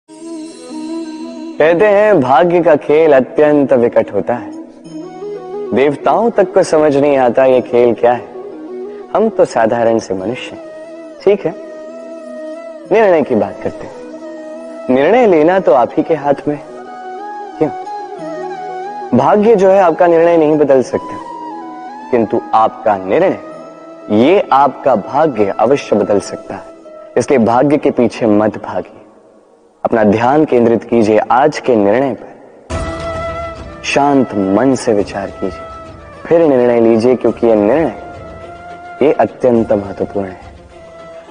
कहते हैं भाग्य का खेल अत्यंत विकट होता है। देवताओं तक को समझ नहीं आता ये खेल क्या है। हम तो साधारण से मनुष्य हैं। ठीक है, निर्णय की बात करते हैं। निर्णय लेना तो आप ही के हाथ में। क्यों? भाग्य जो है आपका निर्णय नहीं बदल सकता, किंतु आपका निर्णय ये आपका भाग्य अवश्य बदल सकता है। इसलिए भाग्य के पीछे मत भागिए, अपना ध्यान केंद्रित कीजिए आज के निर्णय पर। शांत मन से विचार कीजिए, फिर निर्णय लीजिए, क्योंकि यह निर्णय ये अत्यंत महत्वपूर्ण है।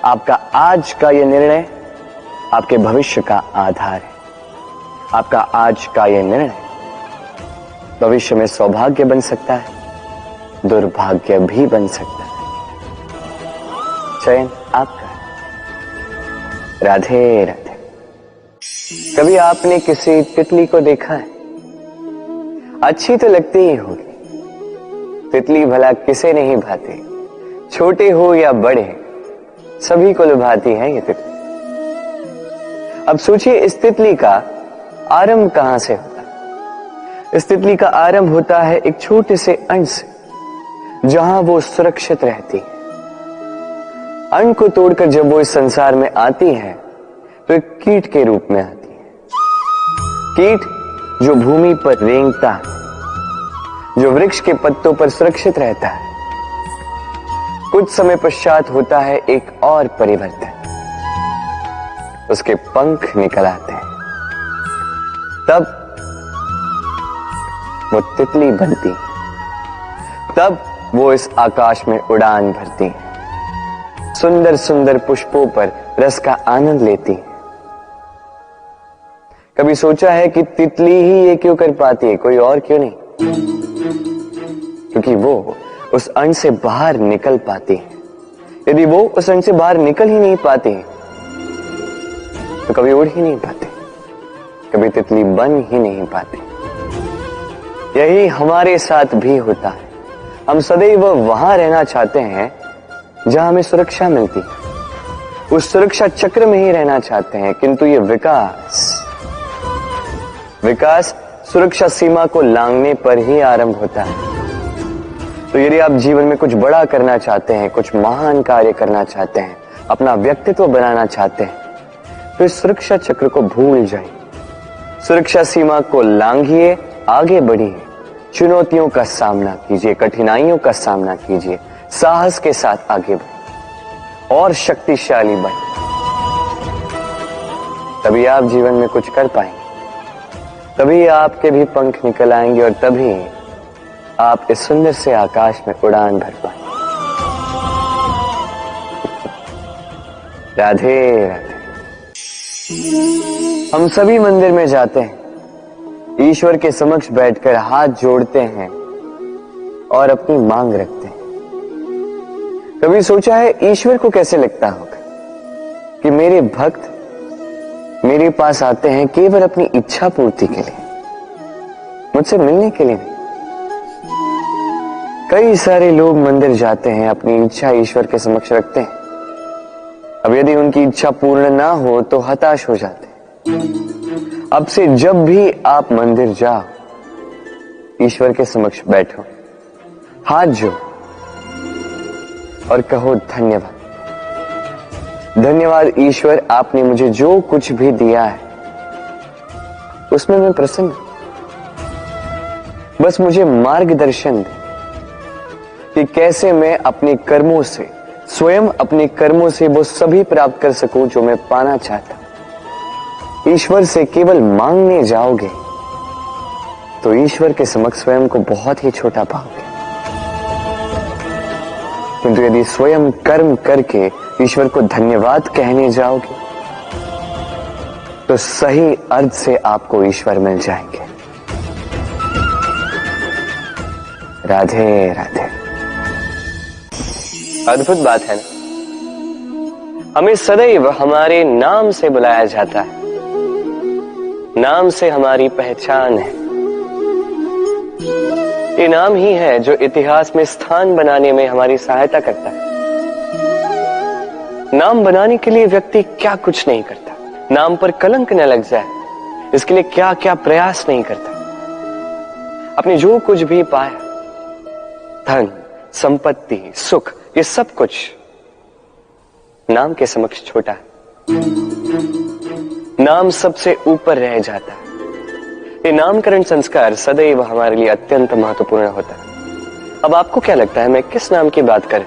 आपका आज का यह निर्णय आपके भविष्य का आधार है। आपका आज का यह निर्णय भविष्य में सौभाग्य बन सकता है, दुर्भाग्य भी बन सकता है। चयन आपका। राधे राधे। कभी आपने किसी तितली को देखा है? अच्छी तो लगती ही होगी। तितली भला किसे नहीं भाती, छोटे हो या बड़े, सभी को लुभाती है ये तितली। अब सोचिए, इस तितली का आरंभ कहां से होता है? इस तितली का आरंभ होता है एक छोटे से अंड से, जहां वो सुरक्षित रहती है। अंड को तोड़कर जब वो इस संसार में आती है तो एक कीट के रूप में आती है। कीट जो भूमि पर रेंगता है, जो वृक्ष के पत्तों पर सुरक्षित रहता है। कुछ समय पश्चात होता है एक और परिवर्तन। उसके पंख निकल आते हैं, तब वो तितली बनती है। तब वो इस आकाश में उड़ान भरती है, सुंदर सुंदर पुष्पों पर रस का आनंद लेती है। कभी सोचा है कि तितली ही ये क्यों कर पाती है, कोई और क्यों नहीं? क्योंकि वो उस अंड से बाहर निकल पाती है। यदि वो उस अंड से बाहर निकल ही नहीं पाती तो कभी उड़ ही नहीं पाते, कभी तितली बन ही नहीं पाते। यही हमारे साथ भी होता है। हम सदैव वहां रहना चाहते हैं जहां हमें सुरक्षा मिलती है, उस सुरक्षा चक्र में ही रहना चाहते हैं, किंतु ये विकास सुरक्षा सीमा को लांघने पर ही आरंभ होता है। तो यदि आप जीवन में कुछ बड़ा करना चाहते हैं, कुछ महान कार्य करना चाहते हैं, अपना व्यक्तित्व बनाना चाहते हैं, तो इस सुरक्षा चक्र को भूल जाइए। सुरक्षा सीमा को लांघिए, आगे बढ़िए, चुनौतियों का सामना कीजिए, कठिनाइयों का सामना कीजिए, साहस के साथ आगे बढ़िए और शक्तिशाली बनिए। तभी आप जीवन में कुछ कर पाएंगे, तभी आपके भी पंख निकल आएंगे और तभी आप इस सुंदर से आकाश में उड़ान भर पाएंगे। राधे राधे। हम सभी मंदिर में जाते हैं, ईश्वर के समक्ष बैठकर हाथ जोड़ते हैं और अपनी मांग रखते हैं। कभी सोचा है ईश्वर को कैसे लगता होगा कि मेरे भक्त मेरे पास आते हैं केवल अपनी इच्छा पूर्ति के लिए, मुझसे मिलने के लिए नहीं। कई सारे लोग मंदिर जाते हैं, अपनी इच्छा ईश्वर के समक्ष रखते हैं। अब यदि उनकी इच्छा पूर्ण ना हो तो हताश हो जाते हैं। अब से जब भी आप मंदिर जाओ, ईश्वर के समक्ष बैठो, हाथ जोड़ो और कहो धन्यवाद। धन्यवाद ईश्वर, आपने मुझे जो कुछ भी दिया है उसमें मैं प्रसन्न हूं। बस मुझे मार्गदर्शन दे कि कैसे मैं अपने कर्मों से, स्वयं अपने कर्मों से वो सभी प्राप्त कर सकूं जो मैं पाना चाहता हूं। ईश्वर से केवल मांगने जाओगे तो ईश्वर के समक्ष स्वयं को बहुत ही छोटा पाओगे, किंतु यदि स्वयं कर्म करके ईश्वर को धन्यवाद कहने जाओगे तो सही अर्थ से आपको ईश्वर मिल जाएंगे। राधे राधे। अद्भुत बात है ना? हमें सदैव हमारे नाम से बुलाया जाता है, नाम से हमारी पहचान है। ये नाम ही है जो इतिहास में स्थान बनाने में हमारी सहायता करता है। नाम बनाने के लिए व्यक्ति क्या कुछ नहीं करता, नाम पर कलंक न लग जाए, इसके लिए क्या क्या प्रयास नहीं करता। अपने जो कुछ भी पाया, धन, संपत्ति, सुख, ये सब कुछ नाम के समक्ष छोटा है। नाम सबसे ऊपर रह जाता है। ये नामकरण संस्कार सदैव हमारे लिए अत्यंत महत्वपूर्ण होता है। अब आपको क्या लगता है मैं किस नाम की बात करूं?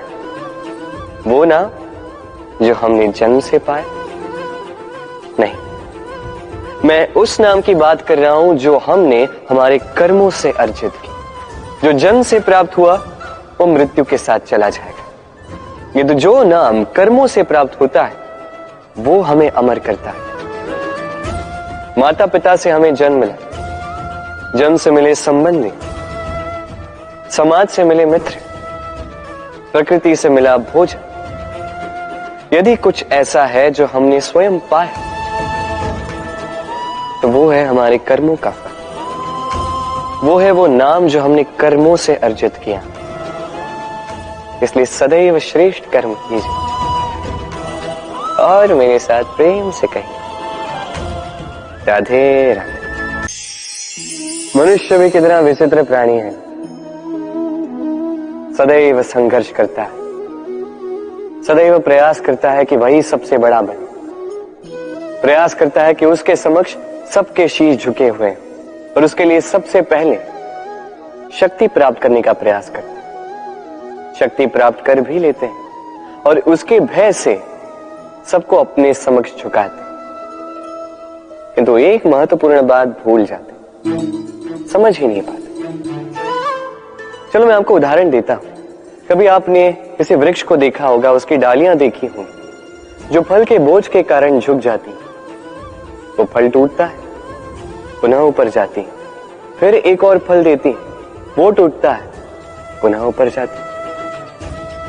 वो नाम जो हमने जन्म से पाया? नहीं, मैं उस नाम की बात कर रहा हूं जो हमने हमारे कर्मों से अर्जित की। जो जन्म से प्राप्त हुआ वो मृत्यु के साथ चला जाएगा। ये तो जो नाम कर्मों से प्राप्त होता है वो हमें अमर करता है। माता पिता से हमें जन्म मिला, जन्म से मिले संबंधी, समाज से मिले मित्र, प्रकृति से मिला भोजन। यदि कुछ ऐसा है जो हमने स्वयं पाया तो वो है हमारे कर्मों का फल। वो है वो नाम जो हमने कर्मों से अर्जित किया। इसलिए सदैव श्रेष्ठ कर्म कीजिए और मेरे साथ प्रेम से कहिए राधे राधे। मनुष्य भी कितना विचित्र प्राणी है, सदैव संघर्ष करता है, सदैव प्रयास करता है कि वही सबसे बड़ा बने, प्रयास करता है कि उसके समक्ष सबके शीश झुके हुए हैं और उसके लिए सबसे पहले शक्ति प्राप्त करने का प्रयास करता है। शक्ति प्राप्त कर भी लेते हैं और उसके भय से सबको अपने समक्ष झुकाते हैं, किंतु एक महत्वपूर्ण बात भूल जाते हैं, समझ ही नहीं पाते। चलो मैं आपको उदाहरण देता हूं। कभी आपने किसी वृक्ष को देखा होगा, उसकी डालियां देखी होंगी जो फल के बोझ के कारण झुक जाती। वो फल टूटता है, पुनः ऊपर जाती, फिर एक और फल देती, वो टूटता है, पुनः ऊपर जाती,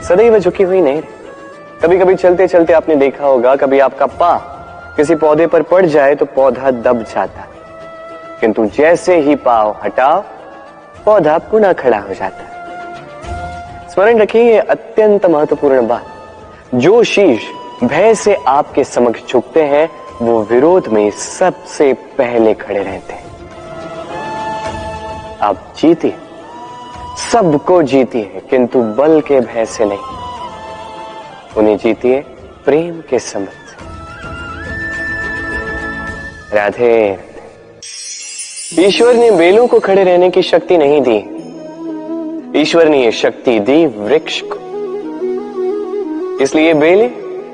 सदैव झुकी हुई नहीं रही। कभी कभी चलते चलते आपने देखा होगा, कभी आपका पांव किसी पौधे पर पड़ जाए तो पौधा दब जाता, किंतु जैसे ही पांव हटाओ पौधा पुनः खड़ा हो जाता है। स्मरण रखिए ये अत्यंत महत्वपूर्ण बात। जो शीश भय से आपके समक्ष झुकते हैं वो विरोध में सबसे पहले खड़े रहते हैं। आप जीतिए, सबको जीतिए, किंतु बल के भय से नहीं, उन्हें जीतिए प्रेम के समझ। राधे राधे। ईश्वर ने बेलों को खड़े रहने की शक्ति नहीं दी, ईश्वर ने यह शक्ति दी वृक्ष को। इसलिए बेलें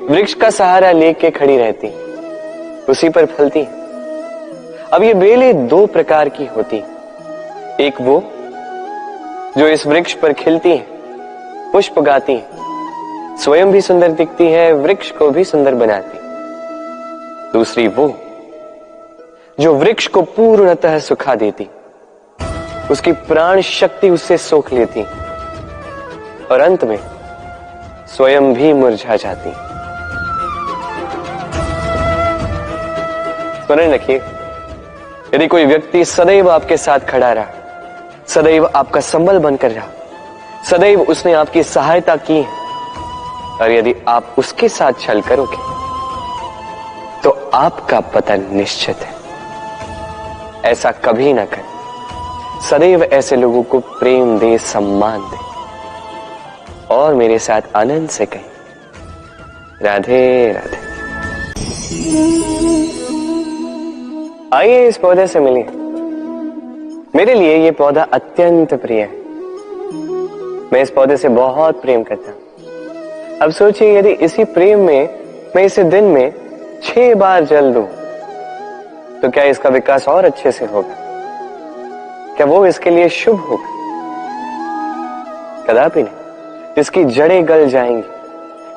वृक्ष का सहारा लेके खड़ी रहती, उसी पर फलती। अब ये बेलें दो प्रकार की होती, एक वो जो इस वृक्ष पर खिलती है, पुष्प गाती है, स्वयं भी सुंदर दिखती है, वृक्ष को भी सुंदर बनाती। दूसरी वो जो वृक्ष को पूर्णतः सुखा देती, उसकी प्राण शक्ति उससे सोख लेती और अंत में स्वयं भी मुरझा जाती। स्मरण रखिए, यदि कोई व्यक्ति सदैव आपके साथ खड़ा रहा, सदैव आपका संबल बनकर रहा, सदैव उसने आपकी सहायता की है, और यदि आप उसके साथ छल करोगे तो आपका पतन निश्चित है। ऐसा कभी ना करें। सदैव ऐसे लोगों को प्रेम दे, सम्मान दे और मेरे साथ आनंद से कहें राधे राधे। आइए इस पौधे से मिलिए। मेरे लिए ये पौधा अत्यंत प्रिय है। मैं इस पौधे से बहुत प्रेम करता हूं। अब सोचिए, यदि इसी प्रेम में मैं इसे दिन में 6 बार जल दूं तो क्या इसका विकास और अच्छे से होगा? क्या वो इसके लिए शुभ होगा? कदापि नहीं। इसकी जड़ें गल जाएंगी,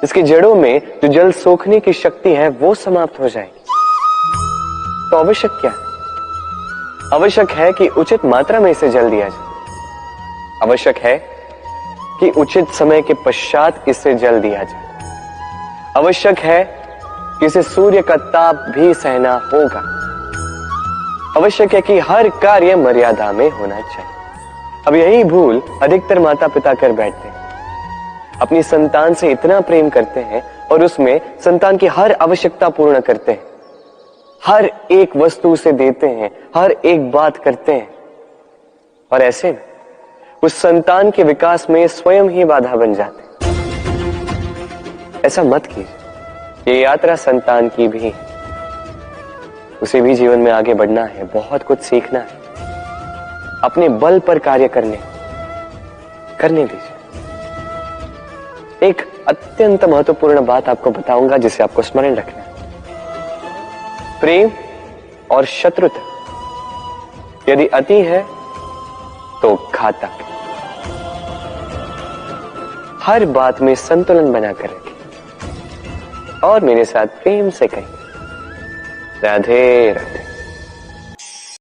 इसकी जड़ों में जो जल सोखने की शक्ति है वो समाप्त हो जाएगी। तो आवश्यक क्या है? आवश्यक है कि उचित मात्रा में इसे जल दिया जाए। आवश्यक है कि उचित समय के पश्चात इसे जल दिया जाए। आवश्यक है कि इसे सूर्य का ताप भी सहना होगा। आवश्यक है कि हर कार्य मर्यादा में होना चाहिए। अब यही भूल अधिकतर माता पिता कर बैठते हैं। अपनी संतान से इतना प्रेम करते हैं और उसमें संतान की हर आवश्यकता पूर्ण करते हैं, हर एक वस्तु उसे देते हैं, हर एक बात करते हैं, और ऐसे में उस संतान के विकास में स्वयं ही बाधा बन जाते हैं। ऐसा मत कीजिए। ये यात्रा संतान की भी है, उसे भी जीवन में आगे बढ़ना है, बहुत कुछ सीखना है, अपने बल पर कार्य करने दीजिए। एक अत्यंत महत्वपूर्ण बात आपको बताऊंगा जिसे आपको स्मरण रखना है। प्रेम और शत्रुता यदि अति है तो घातक है। हर बात में संतुलन बनाकर रखें और मेरे साथ प्रेम से कहें, राधे राधे।